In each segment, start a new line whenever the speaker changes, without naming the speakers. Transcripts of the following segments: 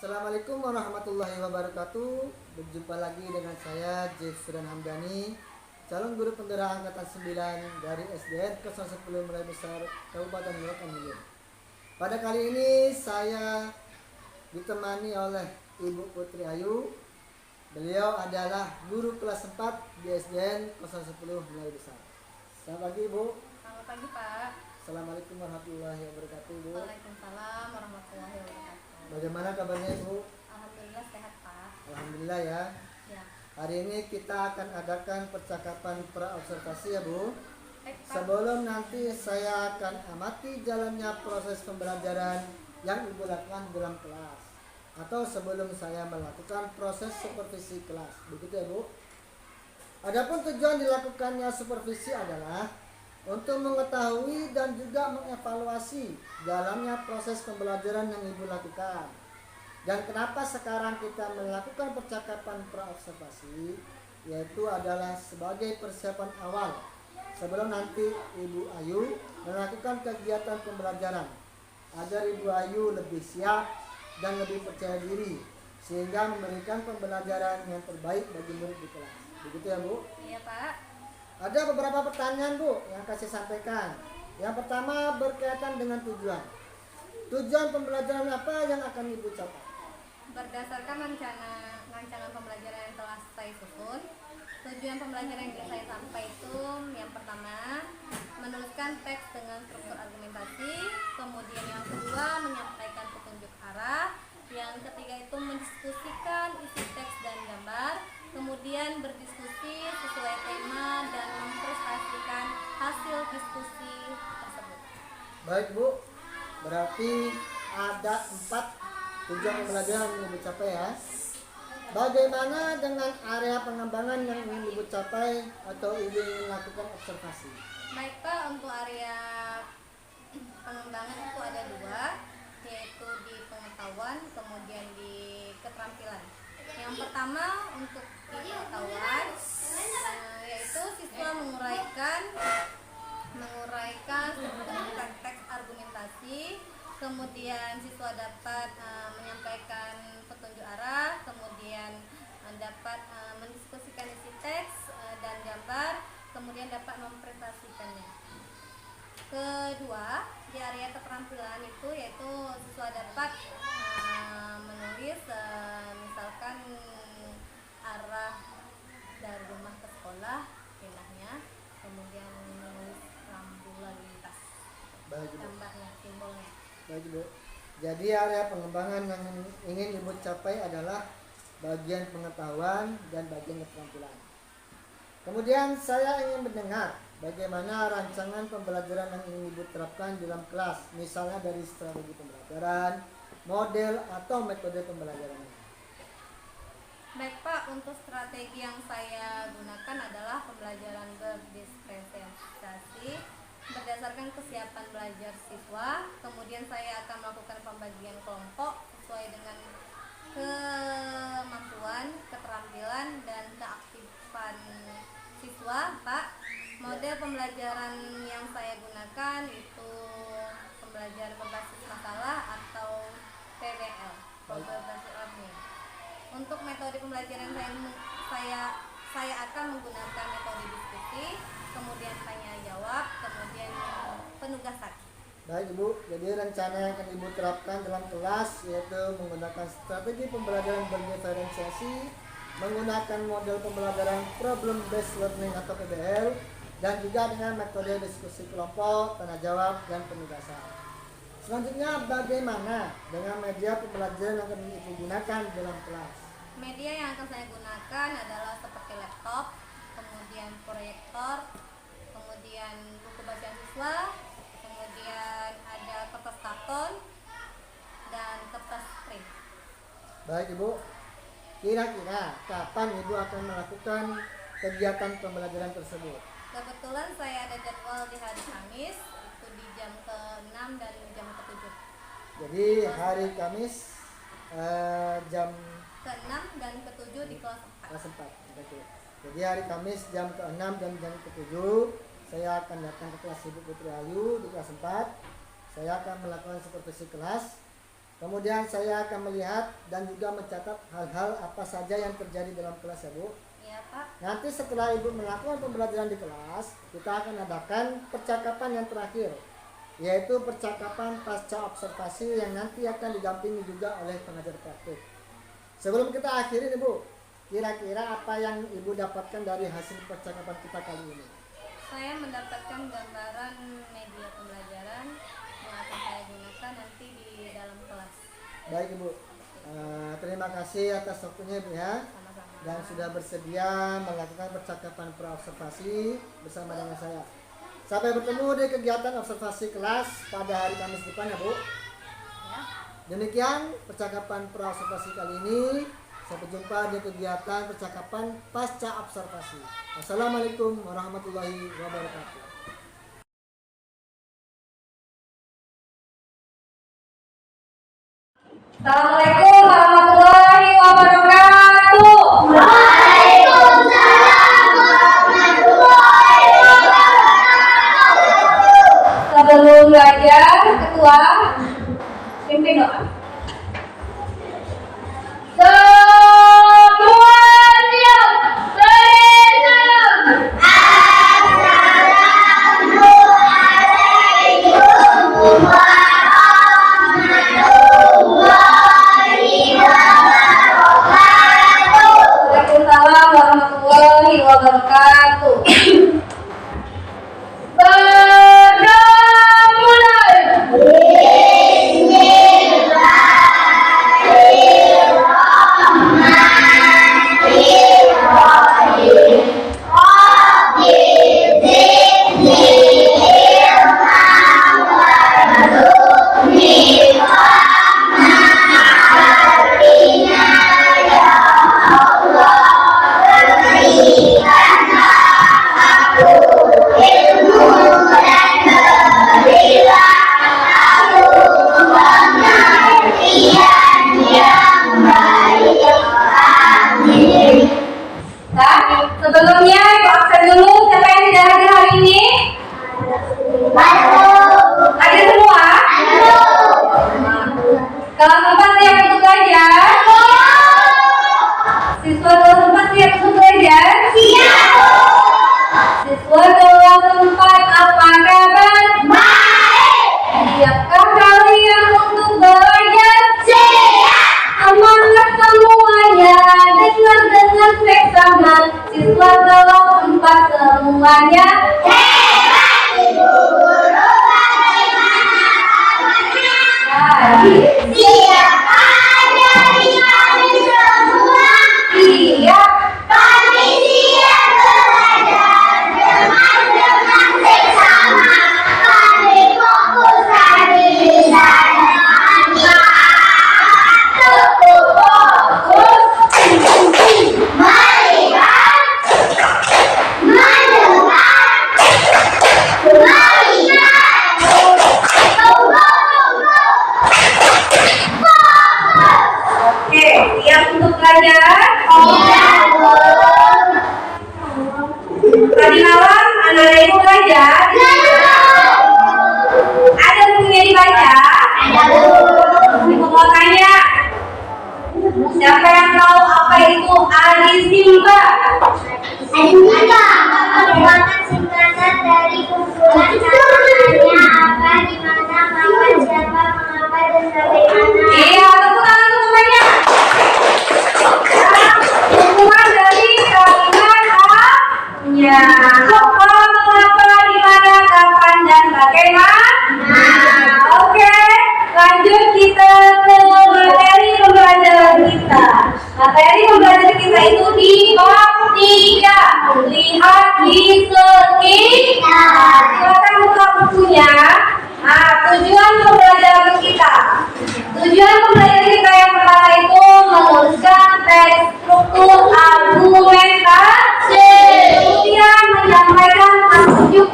Assalamualaikum warahmatullahi wabarakatuh. Berjumpa lagi dengan saya Jefran Hamdani, calon guru penggerak angkatan 9 dari SDN 010 Mulai Besar Kabupaten Muarujambi Hilir. Pada kali ini saya ditemani oleh Ibu Putri Ayu. Beliau adalah guru kelas 4 di SDN 010 Mulai Besar. Selamat pagi Ibu.
Selamat pagi Pak.
Assalamualaikum warahmatullahi wabarakatuh Ibu.
Waalaikumsalam warahmatullahi wabarakatuh.
Bagaimana kabarnya Ibu?
Alhamdulillah sehat Pak.
Alhamdulillah ya.
Ya.
Hari ini kita akan adakan percakapan pra-observasi ya Bu.
Baik Pak.
Sebelum nanti saya akan amati jalannya proses pembelajaran yang Ibu lakukan dalam kelas, atau sebelum saya melakukan proses supervisi kelas. Begitu ya Bu. Adapun tujuan dilakukannya supervisi adalah untuk mengetahui dan juga mengevaluasi jalannya proses pembelajaran yang Ibu lakukan. Dan kenapa sekarang kita melakukan percakapan pra-observasi, yaitu adalah sebagai persiapan awal sebelum nanti Ibu Ayu melakukan kegiatan pembelajaran, agar Ibu Ayu lebih siap dan lebih percaya diri, sehingga memberikan pembelajaran yang terbaik bagi murid di kelas. Begitu ya Bu?
Iya Pak.
Ada beberapa pertanyaan Bu yang kasih sampaikan. Yang pertama berkaitan dengan tujuan. Tujuan pembelajaran apa yang akan Ibu capai?
Berdasarkan rancangan pembelajaran yang telah saya susun, tujuan pembelajaran yang saya sampai itu yang pertama menuliskan teks dengan struktur argumentasi, kemudian yang kedua menyampaikan petunjuk arah, yang ketiga itu mendiskusikan isi teks dan gambar, kemudian berdiskusi sesuai tema dan mempresentasikan hasil diskusi tersebut.
Baik Bu, berarti ada 4 tujuan pembelajaran yang Ibu capai ya. Bagaimana dengan area pengembangan yang ingin Ibu capai atau Ibu ingin lakukan observasi?
Baik Pak, untuk area pengembangan itu ada 2, yaitu di pengetahuan kemudian di keterampilan. Yang pertama untuk di pengetahuan, yaitu siswa menguraikan teks argumentasi, kemudian siswa dapat menyampaikan petunjuk arah, kemudian dapat mendiskusikan isi teks dan gambar, kemudian dapat mempresentasikannya. Kedua, di area keterampilan itu yaitu siswa dapat menulis misalkan arah dari rumah ke sekolah pindahnya, kemudian menulis rambu lalu lintas,
Baik Bu.
gambarnya, simbolnya.
Baik Bu. Jadi area pengembangan yang ingin Ibu capai adalah bagian pengetahuan dan bagian keterampilan. Kemudian saya ingin mendengar bagaimana rancangan pembelajaran yang ingin Ibu terapkan dalam kelas, misalnya dari strategi pembelajaran, model atau metode pembelajarannya.
Baik Pak, untuk strategi yang saya gunakan adalah pembelajaran berdiskresiasi berdasarkan kesiapan belajar siswa, kemudian saya akan melakukan pembagian kelompok sesuai dengan kemampuan, keterampilan, dan keaktifan siswa. Pak, model pembelajaran yang saya gunakan itu pembelajaran berbasis masalah atau PBL, problem based learning. Untuk metode pembelajaran saya akan menggunakan metode diskusi, kemudian tanya jawab, kemudian penugasan.
Baik Ibu, jadi rencana yang akan Ibu terapkan dalam kelas yaitu menggunakan strategi pembelajaran berdiferensiasi, menggunakan model pembelajaran problem based learning atau PBL, dan juga dengan metode diskusi kelompok, tanya jawab, dan penugasan. Selanjutnya bagaimana dengan media pembelajaran yang akan Ibu gunakan dalam kelas?
Media yang akan saya gunakan adalah seperti laptop, kemudian proyektor, kemudian buku bacaan siswa, kemudian ada kertas karton, dan kertas print.
Baik Ibu, kira-kira kapan Ibu akan melakukan kegiatan pembelajaran tersebut?
Kebetulan saya ada jadwal di hari Kamis, itu di jam ke-6 dan jam ke-7.
Jadi hari Kamis jam
Ke-6 dan ke-7 di kelas 4.
kelas 4. Jadi hari Kamis jam ke-6 dan jam ke-7 saya akan datang ke kelas Ibu Putri Ayu di kelas 4. Saya akan melakukan supervisi kelas. Kemudian saya akan melihat dan juga mencatat hal-hal apa saja yang terjadi dalam kelas ya Bu.
Iya Pak.
Nanti setelah Ibu melakukan pembelajaran di kelas, kita akan adakan percakapan yang terakhir, yaitu percakapan pasca observasi yang nanti akan didampingi juga oleh pengajar praktik. Sebelum kita akhiri nih Bu, kira-kira apa yang Ibu dapatkan dari hasil percakapan kita kali ini?
Saya mendapatkan gambaran media pembelajaran yang akan saya gunakan nanti di dalam kelas.
Baik Ibu, terima kasih atas waktunya Ibu ya,
Sama-sama.
dan sudah bersedia melakukan percakapan pra-observasi bersama dengan saya. Sampai bertemu di kegiatan observasi kelas pada hari Kamis depan ya Bu.
Ya.
Demikian percakapan pra-observasi kali ini. Sampai jumpa di kegiatan percakapan pasca observasi. Wassalamualaikum warahmatullahi wabarakatuh.
Assalamualaikum warahmatullahi wabarakatuh.
Waalaikumsalam warahmatullahi wabarakatuh.
Sebelum belajar, ketua pimpin doa.
Semua siap, beri salam. Assalamualaikum warahmatullahi wabarakatuh.
Waalaikumsalam warahmatullahi wabarakatuh. Sebelumnya Ibu absen dulu, siapa yang tidak hadir hari ini? Hadir semua? Kelas 4 siap untuk belajar? Siswa kelas 4 siap untuk belajar? Siswa kelas 4 apa kabar? Siapkah kalian untuk belajar? Semangat semuanya, dengar seksama. Siswa kelas 4 semuanya
Siap ada di kami semua.
siap.
Kami siap belajar dengan seksama. Kami fokus kami bisa cukup fokus melihat, mendengar, melihat, tunggu.
Oke, siap untuk belajar? Tadi malam anak-anak Ibu belajar? Ada bukunya dibaca? Ibu mau tanya, siapa yang tahu apa itu adisimba?
Merupakan singkatan dari kumpulan kata-katanya apa, di mana, kapan, siapa, mengapa, dan bagaimana.
Iya, tepuk tangan untuk semuanya. Kumpulan dari kalimat apanya. Apa, mengapa, di mana, kapan, dan bagaimana. Oke, lanjut kita ke materi pembelajaran kita. Materi pembelajaran kita itu di bab 3. Lihat di sekitar. Silakan buka bukunya. Nah, tujuan pembelajaran kita. Tujuan pembelajaran kita yang pertama itu menuliskan teks struktur argumentasi. Kemudian menyampaikan petunjuk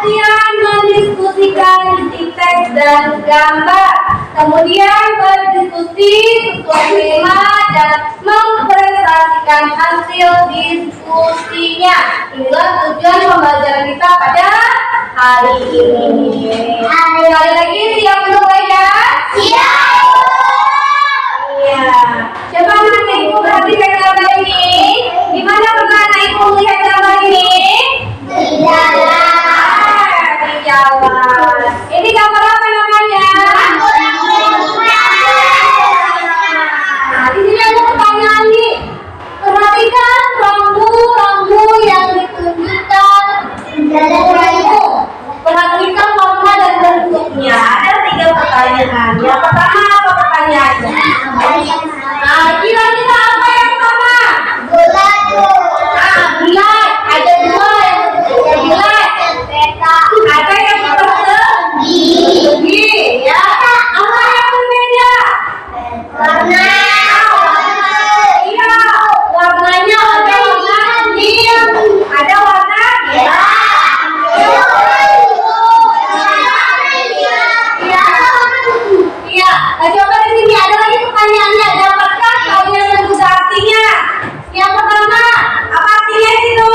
kemudian mendiskusikan isi teks dan gambar. Kemudian berdiskusi sesuai tema dan mempresentasikan hasil diskusinya. Inilah tujuan pembelajaran kita pada hari ini. Sekali lagi siap untuk belajar?
Iya. Coba anak ibu perhatikan gambar ini. Di mana pernah anak ibu melihat gambar ini? Di jalan. Ini gambar apa namanya? Nah, di sini ada pertanyaan nih. Perhatikan rambu-rambu yang ditunjukkan dalam rambu. Perhatikan warna dan bentuknya. Ada 3 pertanyaan. Yang pertama apa pertanyaannya? Nah, kira-kira apa yang pertama? Bulat. Ada 2 yang bulat. Ada yang persegi. Ya. Apa yang berbeda? Warna. Iya. Warnanya ada warna biru. Ada warna Iya, coba di sini ada lagi pertanyaannya. Dapatkah kalian menduga artinya? Yang pertama, apa artinya itu?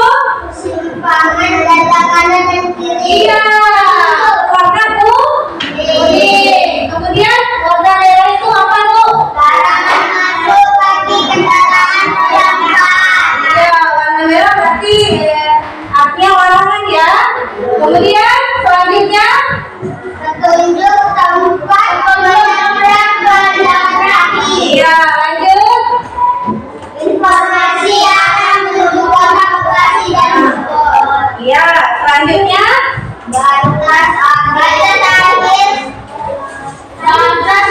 Simpangan data kanan dan kiri. Iya, warna kuning. Kemudian warna merah itu apa tuh? Larangan masuk bagi kendaraan bermotor. Iya, warna merah berarti artinya larangan ya. Kemudian selanjutnya petunjuk tempat menabrak kendaraan kaki. Iya, lanjut. Informasi akan tujuan lokasi dan spot. Iya, selanjutnya batas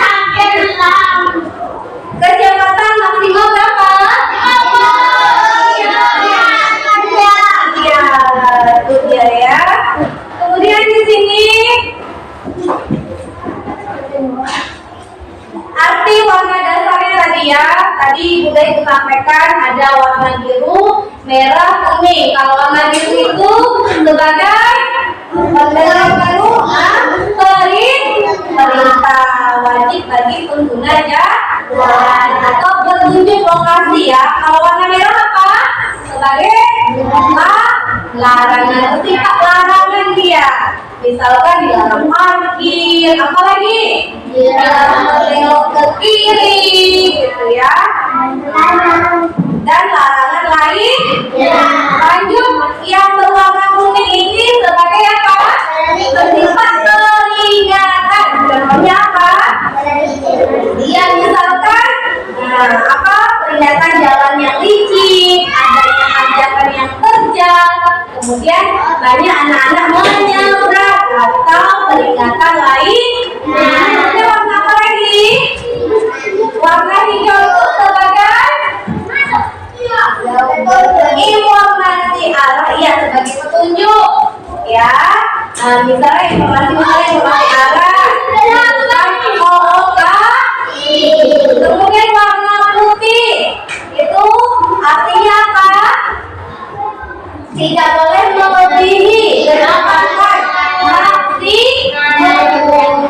akhir kecepatan maksimal berapa? Iya, itu dia ya. Kemudian di sini arti warna dasarnya tadi ya. Tadi sudah itu sampaikan ada warna biru, merah, kuning. Kalau warna biru itu sebagai perintah wajib bagi pengguna jalan atau petunjuk lokasi ya. Kalau warna merah apa? Sebagai larangan, ketika larangan dia. Misalkan dilarang parkir, apalagi dilarang belok ke kiri, gitu ya. Dan larangan lain. Lanjut, yang berwarna kuning ini sebagai apa? Bersifat peringatan. Contohnya apa? Dia misalkan, apa? Peringatan jalan yang licin, adanya tanjakan yang terjal, kemudian banyak anak-anak menyeberang atau peringatan lain. Ini warna apa lagi? Warna hijau itu sebagai informasi arah, ya sebagai petunjuk ya. Misalnya informasi arah. Kemudian warna putih itu artinya apa? Tidak boleh melebihi kecepatan maksimum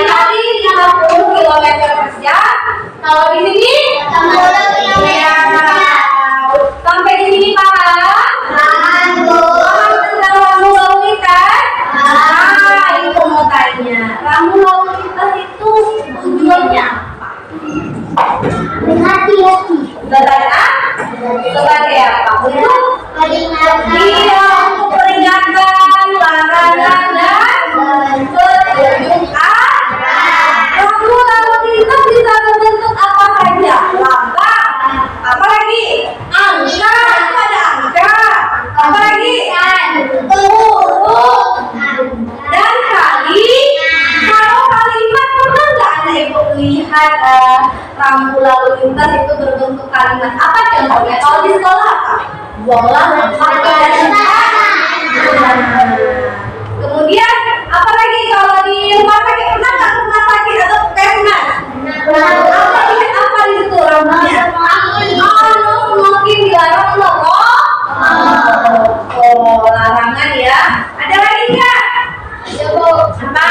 tadi 50 km/jam. Kalau di sini 60 km. Sampai di sini paham? Paham tentang rambu lalu lintas? Itu mau tanya. Rambu lalu lintas itu tujuannya apa? Hati-hati. Sebagai apa? Untuk peringatan, larangan dan petunjuk arah. Rambu lalu lintas bisa berbentuk apa saja? Lambang, apalagi angka, ada angka, apalagi huruf dan kali. Kalau kalimat pernah nggak Anda ibu lihat rambu lalu lintas itu berbentuk kalimat? Apa contohnya? Kalau di sekolah apa? Buanglah pakaian kemudian apalagi kalau di rumah sakit, pernah nggak rumah sakit atau puskesmas? Apa lihat apa di situ rambunya? Semakin dilarang merokok. Larangan ya. Ada lagi nggak? Apa?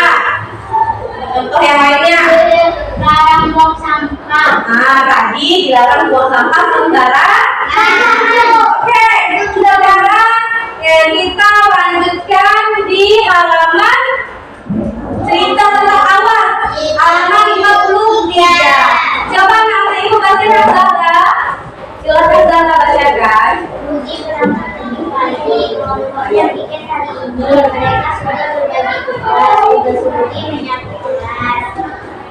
Contoh yang lainnya? Larang buang sampah. Tadi dilarang buang sampah sembarangan. Oke, sekarang kita lanjutkan di halaman cerita tentang awas. Halaman Mereka sudah berbagi tugas, seperti menyapu kelas.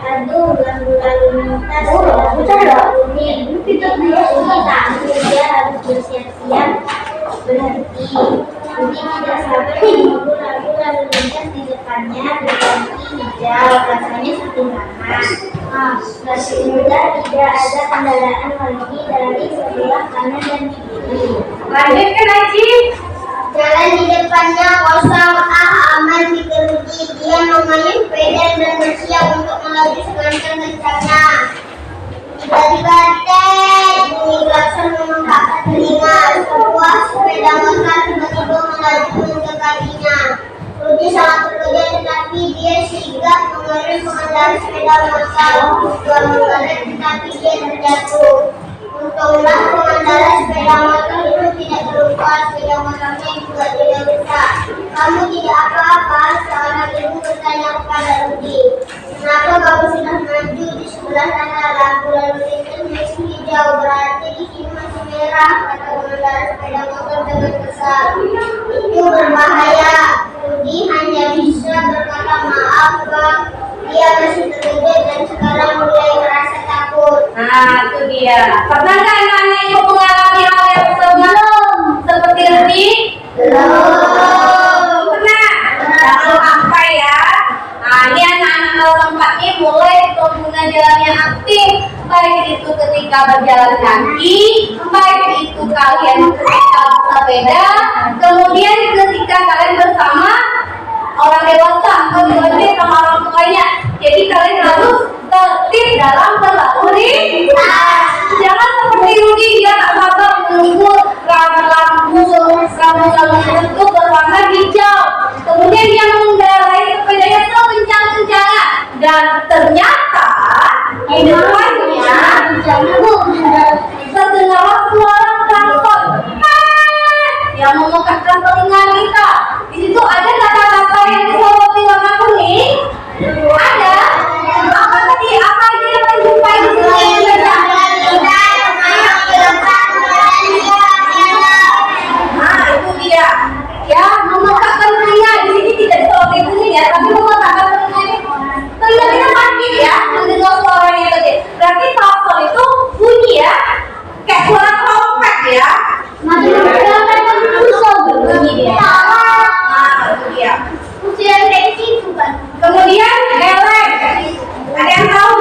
Aduh, lalu lintas kuning. Kita harus bersiap-siap berhenti. Budi tidak sabar menunggu lalu lintas di depannya berganti hijau. Rasanya sederhana. Masih mudah, tidak ada kendaraan lagi dari sebelah kanan dan kiri. Lanjutkan Aji. Jalan di depannya kosong, aman pikir Budi. Dia mengayuh sepeda dan bersiap untuk melaju sekencang-kencangnya. Tiba-tiba bunyi klakson memekakkan telinga. Sebuah sepeda motor tiba-tiba melaju mendekatinya. Budi sangat terkejut, tetapi dia sigap mengerim pengendara sepeda motor. Dia mengerim tetapi dia terjatuh. Untunglah pengendara sepeda motor itu tidak terluka, sepeda motornya juga tidak rusak. Kamu tidak apa-apa? Seorang ibu bertanya kepada Budi. Kenapa kamu sudah maju? Di sebelah sana lampu lalu lintas masih hijau, berarti di sini masih merah, kata pengendara sepeda motor dengan kesal. Itu berbahaya. Budi hanya bisa berkata maaf, Bang. Dia masih terkejut dan sekarang mulai merasa takut. Nah, itu dia. Pernah nggak anak-anak ibu mengalami hal yang sama? Seperti ini? Belum. Pernah? Jangan sampai ya. Nah, ini anak-anak kelas 4 ini mulai pengguna jalan yang aktif. Baik itu ketika berjalan kaki, baik itu kalian ketika bersepeda, kemudian ketika kalian bersama orang dewasa, kemudian sama orang tuanya. Jadi kalian harus tertib dalam berlalu lintas. Jangan seperti Rudi, dia tak sabar menunggu lampu itu berwarna hijau. Kemudian dia mengendarai sepedanya sekencang-kencangnya dan ternyata di depannya terdengar suara klakson yang memekakkan telinga kita. Di situ ada kata-kata yang disoroti warna kuning. Ada. Apa tadi? Apa aja yang dijumpai di sini? Nah, itu dia. Ya, memekakkan telinga. Di sini tidak disoroti kuning ya, tapi memekakkan telinga ini. Telinga kita sakit ya, mendengar suaranya tadi. Berarti klakson itu bunyi ya, kayak suara trompet ya. Kemudian geleng, ada yang tahu?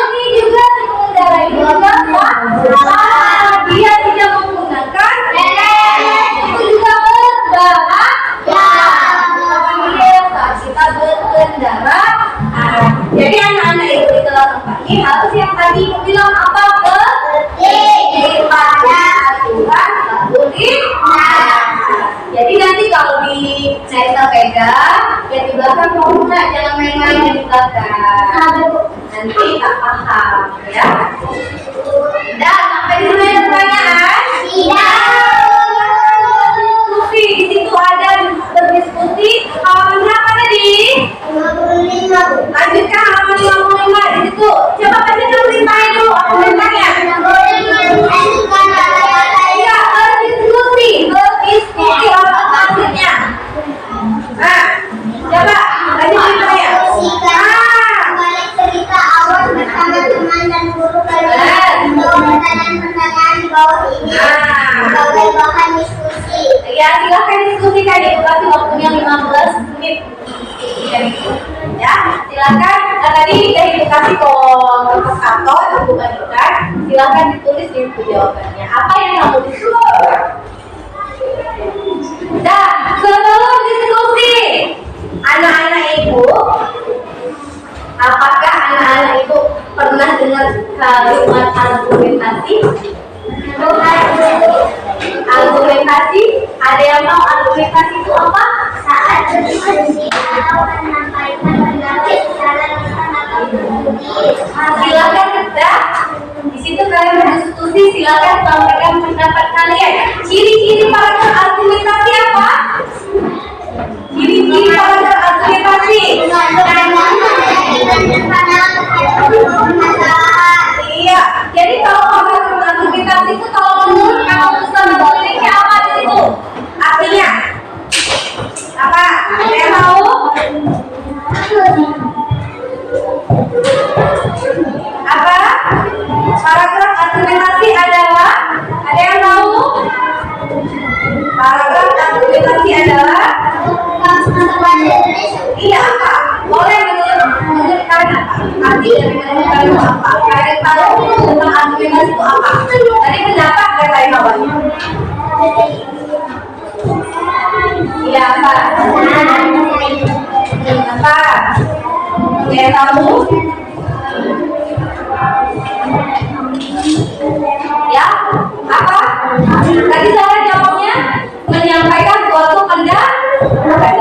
Ini juga mengendarai dia tidak menggunakan itu juga berbahaya saat kita berkendara. Jadi anak-anak itu di kelas 4 ini harus yang tadi bilang apa? Tertib pada aturan lalu lintas. Jadi nanti kalau di naik sepeda, ya di belakang pengguna jangan main-main di belakang. Nanti tak paham, ya. Dan sampai di sini ada pertanyaan? Diskusi di situ ada berdiskusi. Halaman berapa tadi? 55. Lanjutkan halaman 55 di situ. Coba baca perintahnya dulu. Perintahnya. Ya, berdiskusi apa maksudnya? Nah, coba lanjut perintahnya. Balik cerita awal bersama teman dan guru kalian. Pertanyaan-pertanyaan di bawah ini sebagai bahan diskusi. Ya, silakan diskusikan ya. Kasih waktunya 15 menit. Ya, silakan. Tadi kita kasih kertas karton bukan. Silakan ditulis di buku jawabannya. Apa yang kamu diskusi? Dan sebelum diskusi, anak-anak ibu, apakah anak-anak ibu pernah dengar kalimat argumentasi? Argumentasi, ada yang tahu argumentasi itu apa? Saat berdiskusi atau menyampaikan pendapat secara lisan atau tertulis. Silakan kita di situ kalian berdiskusi, silakan sampaikan pendapat kalian. Ciri-ciri para argumentasi apa? Ciri-ciri para argumentasi. Iya. Jadi kalau argumentasi itu kalau menurut kamu Ustaz memiliki apa di situ? tentang argumentasi itu apa? Tadi pendapat katain awalnya. Iya apa? Apa? Kayak kamu? Ya, apa? Tadi saya jawabnya menyampaikan suatu pendapat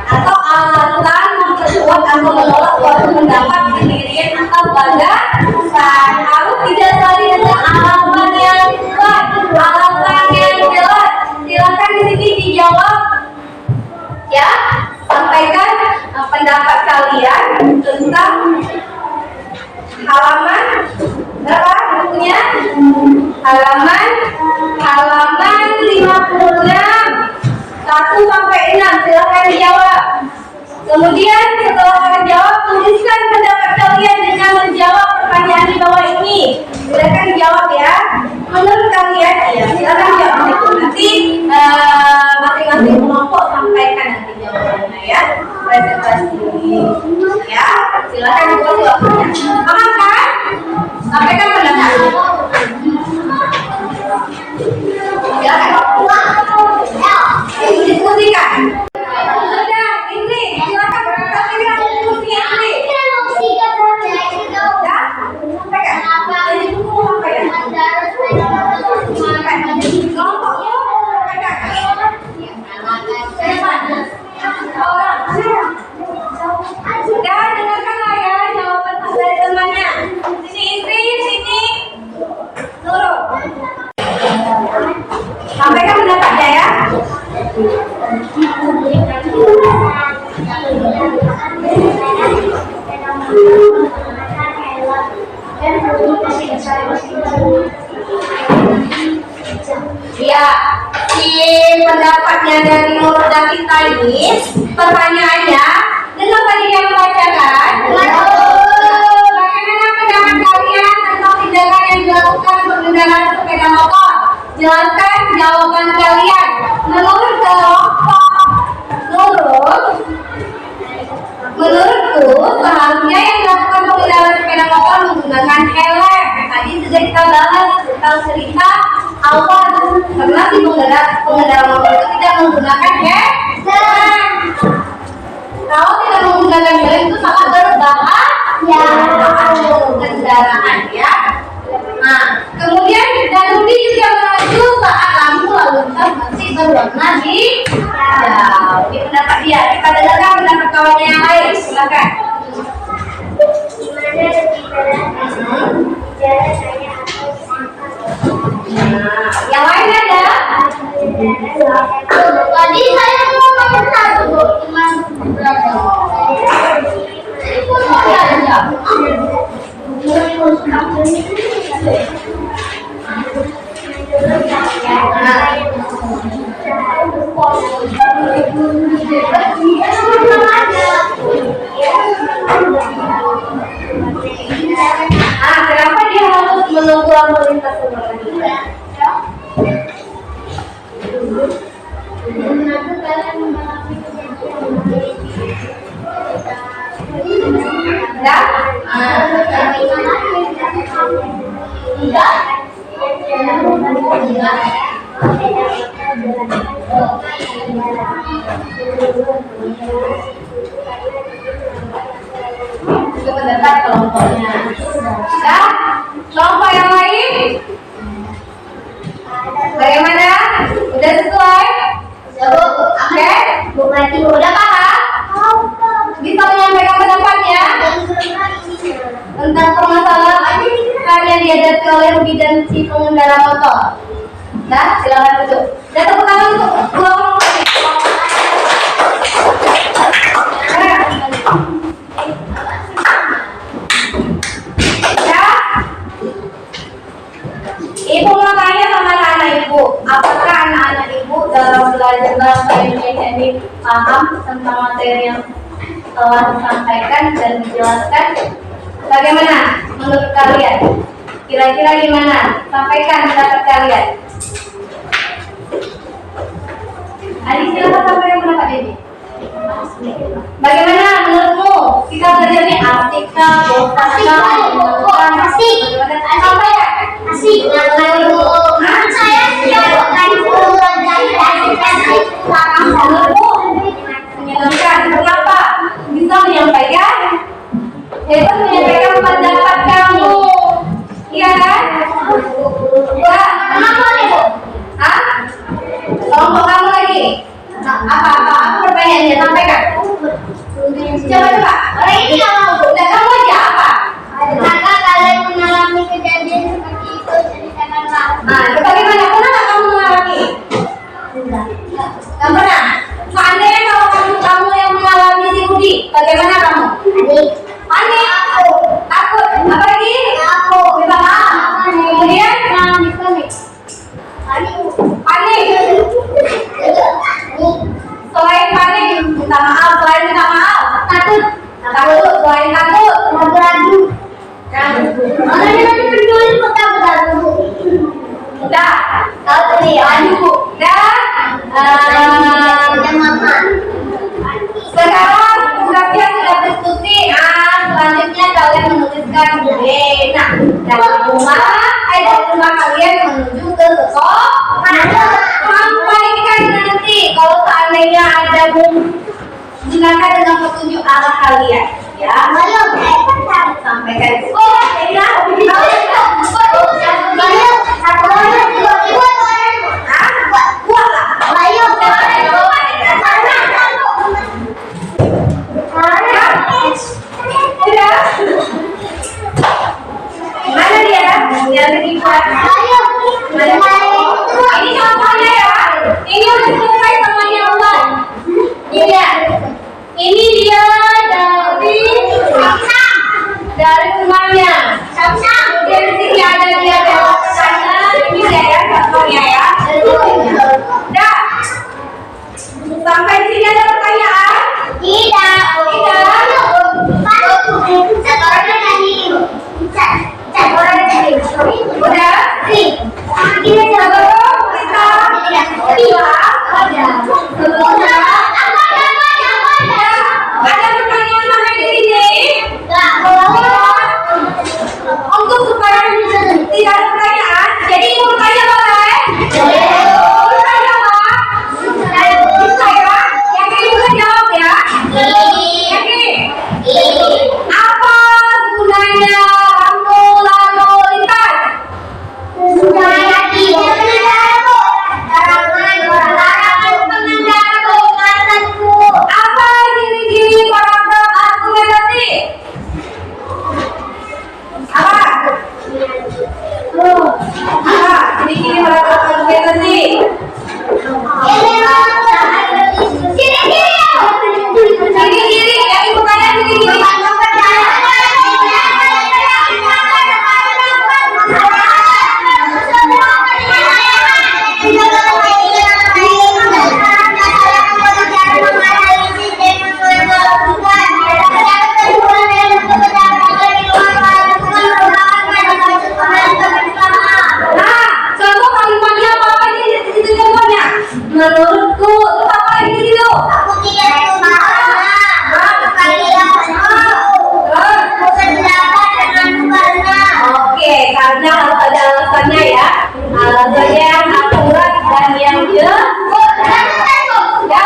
atau alasan memperkuat atau menolak suatu pendapat sendirian atau gagasan. Harus didasari dengan alasan yang kuat, alasan yang jelas. Silakan di sini dijawab. Ya, sampaikan pendapat kalian tentang halaman berapa bukunya? Halaman 56 1 sampai 6. Silakan dijawab. Kemudian setelah kalian jawab, tuliskan pendapat kalian dengan menjawab pertanyaan di bawah ini. Silakan dijawab ya. Menurut kalian, ya silakan jawab itu. Nanti masing-masing kelompok sampaikan nanti jawabannya ya. Presentasi ya. Silakan dikasih waktunya. Paham kan? Sampaikan pendapat. Silakan. Diskusikan. Sudah, Indri, silakan sampaikan diskusi Indri. Ya, sampaikan. Dari buku sampaikan. Kelompokmu sampaikan. Sudah, dengarkanlah ya jawaban dari temannya. Sini Indri, sini Nurul. Sampaikan pendapatnya ya. Ya, si pendapatnya dari Nurul dan kita ini, pertanyaannya, dengar tadi yang membacakan. Bagaimana pendapat kalian tentang tindakan yang dilakukan pengendara sepeda motor? Jelaskan jawaban kalian. Menurut kelompok menurutku seharusnya yang dilakukan pengendara sepeda motor menggunakan helm. Tadi sudah kita bahas tentang cerita awal karena si pengendara motor itu tidak menggunakan helm. Kalau tidak menggunakan helm itu sangat berbahaya kendaraan ya. Nah, kemudian Danudi juga mengacu saat lampu lalu lintas masih berwarna hijau. Ini pendapat dia. Kita dengarkan pendapat kawannya yang lain. Silakan. Nah, yang lain ada? Tadi saya mau ngomong satu, cuman berapa? Itu aja. Kenapa dia harus menunggu lalu lintas itu pendapat kelompoknya. Ya, kelompok yang lain bagaimana? Udah sesuai? Oke? Udah paham? Bisa menyampaikan pendapatnya tentang permasalahan yang dihadapi oleh Ruby dan si pengendara motor. Nah, silakan duduk. Dan tepuk tangan untuk dua orang. Ya, Ibu mau tanya sama anak-anak Ibu, apakah anak-anak Ibu dalam belajar bahasa Indonesia ini paham tentang materi yang telah disampaikan dan dijelaskan? Bagaimana menurut kalian? Kira-kira gimana? Sampaikan pendapat kalian. Adi, silakan sampaikan pendapat ini. Bagaimana menurutmu? Kita belajar ini asik kah? Bosan kah? Asik. Apa ya? Asik. Menurut saya sih menurutmu menyenangkan. Kenapa? Bisa menyampaikan? Hebat menyampaikan pendapat kamu. Iya kan? Ya. Kenapa nih, Bu? Hah? Kelompok kamu lagi? Apa pertanyaannya? Sampaikan. Coba. Orang ini nggak mau. Udah, kamu aja apa? Apakah kalian mengalami kejadian seperti itu? Ceritakanlah. Nah, bagaimana? Pernah nggak kamu mengalami? Nggak pernah. Seandainya kalau kamu yang mengalami si Budi, bagaimana kamu? Panik. Takut. Apa lagi? Minta maaf. Kemudian? Panik. Selain panik, minta maaf. Selain minta maaf, takut. Selain takut, ragu. Udah. Sekarang tugasnya sudah diskusi. Selanjutnya kalian menuliskan ide. Nah, dari rumah kalian menuju ke sekolah. Sampaikan nanti kalau seandainya ada gunakan dengan petunjuk arah kalian. Ya, sampaikan. Mana dia? Yang lebih kuat. Ini contohnya ya. Ini udah selesai semuanya ulang. Ini dia dari rumahnya. Kemudian di sini ada dia belok ke sana. Ini dia ya contohnya ya. Dah. Sampai di sini ada pertanyaan? Tidak. Udah? Ini sebelum kita ada pertanyaan sampai di sini? Untuk supaya tidak ada pertanyaan, jadi ibu bertanya boleh? Bertanya apa? Bisa ya? Yakin ibu bisa jawab ya? Yakin? Apa gunanya lampu lalu lintas? Apa ciri-ciri karakter argumentasi? Apa? Ciri-ciri karakter argumentasi? Ciri-ciri yang ibu tanya ciri-ciri. Contoh kalimatnya apa aja di situ contohnya? Menurutku, terus apa lagi di situ? Oke, karena harus ada alasannya ya. Alasannya yang akurat dan yang jelas. Udah, kita coba.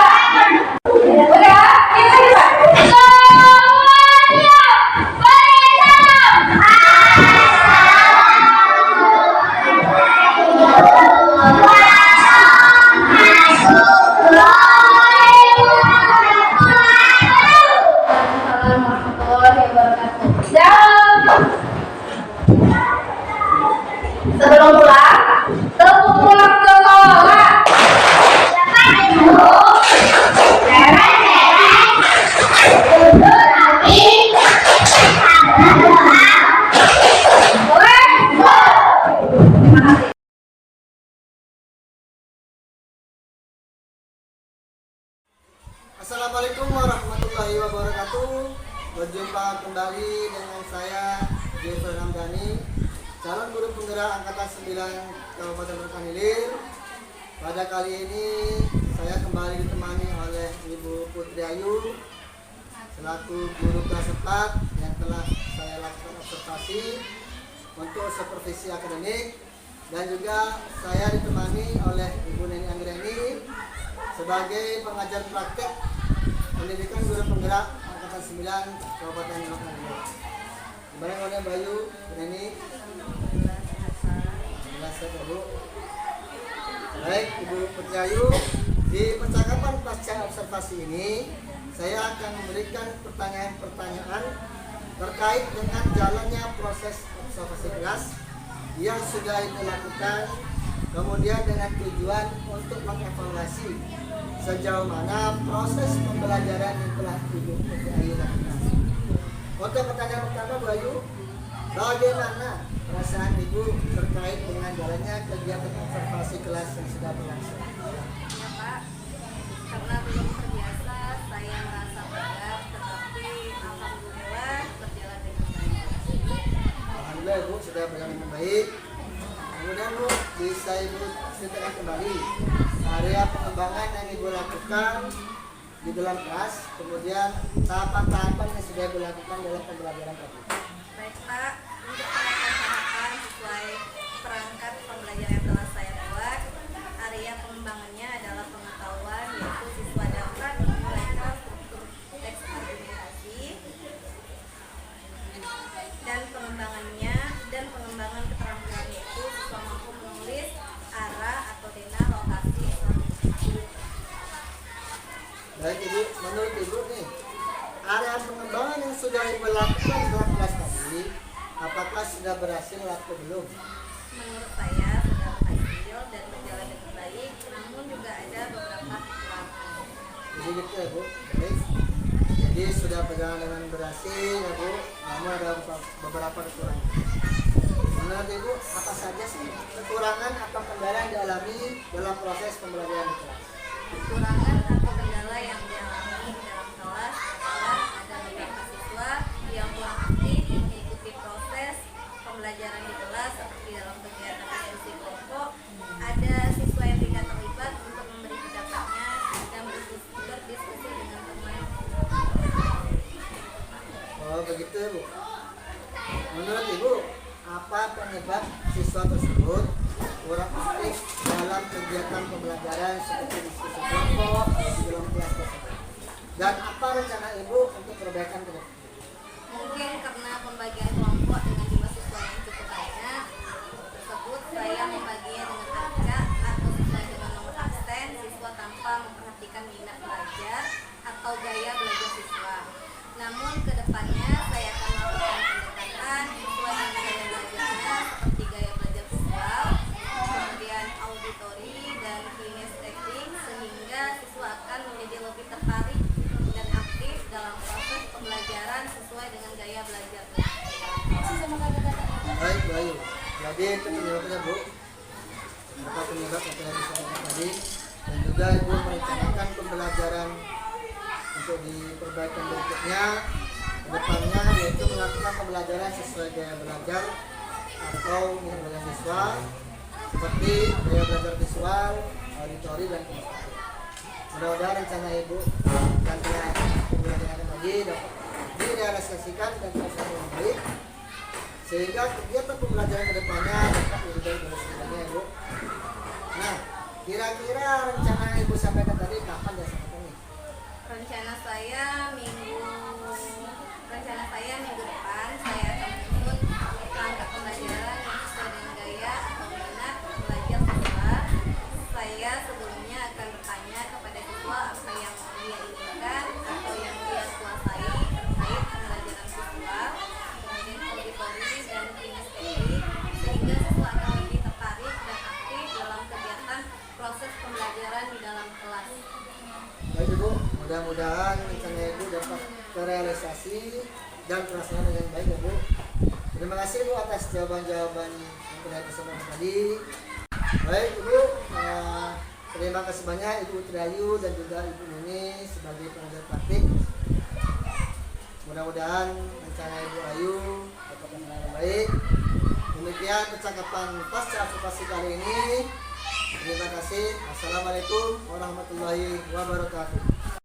Semuanya sebelum pulang, pulang sekolah.
Assalamualaikum warahmatullahi wabarakatuh. Berjumpa kembali dengan saya Jeffer Hamdani, calon guru penggerak angkatan 9 Kabupaten Bengkak Hilir. Pada kali ini saya kembali ditemani oleh Ibu Putri Ayu selaku guru kelas 4 yang telah saya lakukan observasi untuk supervisi akademik, dan juga saya ditemani oleh Ibu Neni Anggreni sebagai pengajar praktek pendidikan guru penggerak angkatan 9 Kabupaten Lombok. Gimana oleh Bayu, Bu Neni? Jelas Bu. Baik, Ibu Putri Ayu, di percakapan pasca observasi ini saya akan memberikan pertanyaan-pertanyaan terkait dengan jalannya proses observasi kelas yang sudah dilakukan, kemudian dengan tujuan untuk mengevaluasi sejauh mana proses pembelajaran yang telah Ibu Putri Ayu lakukan. Untuk pertanyaan pertama, Bu Ayu, bagaimana perasaan Ibu terkait dengan jalannya kegiatan observasi kelas yang sudah berlangsung?
Ya Pak, karena belum terbiasa saya merasa berat, tetapi alhamdulillah berjalan dengan baik.
Alhamdulillah Ibu sudah berjalan dengan baik. Kemudian Bu, bisa Ibu ceritakan kembali area pengembangan yang Ibu lakukan di dalam kelas, kemudian tahapan-tahapan yang sudah Ibu lakukan dalam pembelajaran tadi.
Baik Pak, untuk tahapan-tahapan sesuai perangkat pembelajaran yang telah saya buat, area pengembangannya adalah pengetahuan, yaitu siswa dapat memulaikan struktur teks argumentasi, dan pengembangan keterampilan, yaitu siswa mampu menulis arah atau denah lokasi.
Baik Ibu, menurut Ibu nih, area pengembangan yang sudah Ibu lakukan dalam kelas tadi, apakah sudah berhasil atau belum?
Menurut saya sudah berhasil dan berjalan dengan baik, namun juga ada beberapa kekurangan.
Jadi gitu ya Bu. Baik. Jadi sudah berjalan dengan berhasil ya Bu, namun ada beberapa kekurangan. Menurut Ibu, apa saja sih kekurangan atau kendala yang dialami dalam proses pembelajaran di kelas?
Kekurangan atau kendala yang dialami dalam kelas adalah ada beberapa siswa yang kurang aktif mengikuti proses pembelajaran di kelas seperti dalam kegiatan diskusi kelompok. Ada siswa yang tidak terlibat untuk memberi pendapatnya dan berdiskusi dengan teman.
Oh begitu ya Bu. Menurut Ibu, apa penyebab siswa tersebut kurang aktif dalam kegiatan pembelajaran seperti diskusi kelompok di dalam kelas tersebut? Dan apa rencana Ibu untuk perbaikan ke depan?
Mungkin karena pembagian kelompok dengan jumlah siswa yang cukup banyak tersebut, saya membaginya dengan angka atau sesuai dengan nomor absen siswa tanpa memperhatikan minat belajar atau gaya belajar siswa. Namun kedepannya saya akan melakukan pendekatan sesuai dengan gaya belajarnya seperti gaya belajar visual, kemudian auditori dan kinestetik, sehingga siswa akan menjadi lebih tertarik dan aktif dalam proses pembelajaran sesuai dengan gaya belajar.
Baik Bu Ayu. Jadi itu penyebabnya Bu. Apa penyebab yang telah disampaikan tadi, dan juga Ibu merencanakan pembelajaran untuk di perbaikan berikutnya ke depannya, yaitu melakukan pembelajaran sesuai gaya belajar atau minat belajar siswa seperti gaya belajar visual, auditori dan kinestetik. Mudah-mudahan rencana Ibu dan telah dilaksanakan tadi dapat direalisasikan dan terlaksana dengan baik, sehingga kegiatan pembelajaran ke depannya dapat lebih baik dari sebelumnya Ibu. Nah, kira-kira rencana Ibu sampaikan tadi kapan ya sampaikan nih?
Rencana saya minggu depan saya akan menyusun langkah pembelajaran yang sesuai dengan gaya atau minat belajar siswa. Saya sebelumnya akan bertanya kepada siswa apa yang dia inginkan atau yang dia kuasai terkait pembelajaran siswa, kemudian auditori dan kinestetik, sehingga siswa akan lebih tertarik dan aktif dalam kegiatan proses pembelajaran di dalam kelas.
Baik Ibu, mudah-mudahan rencana Ibu dapat terrealisasi dan terlaksana dengan baik ya Bu. Terima kasih Bu atas jawaban-jawaban yang telah disampaikan tadi. Baik Ibu, terima kasih banyak Ibu Putri Ayu dan juga Ibu Neni sebagai pengajar praktik. Mudah-mudahan rencana Ibu Ayu dapat terlaksana dengan baik. Demikian percakapan pasca observasi kali ini. Terima kasih. Assalamualaikum warahmatullahi wabarakatuh.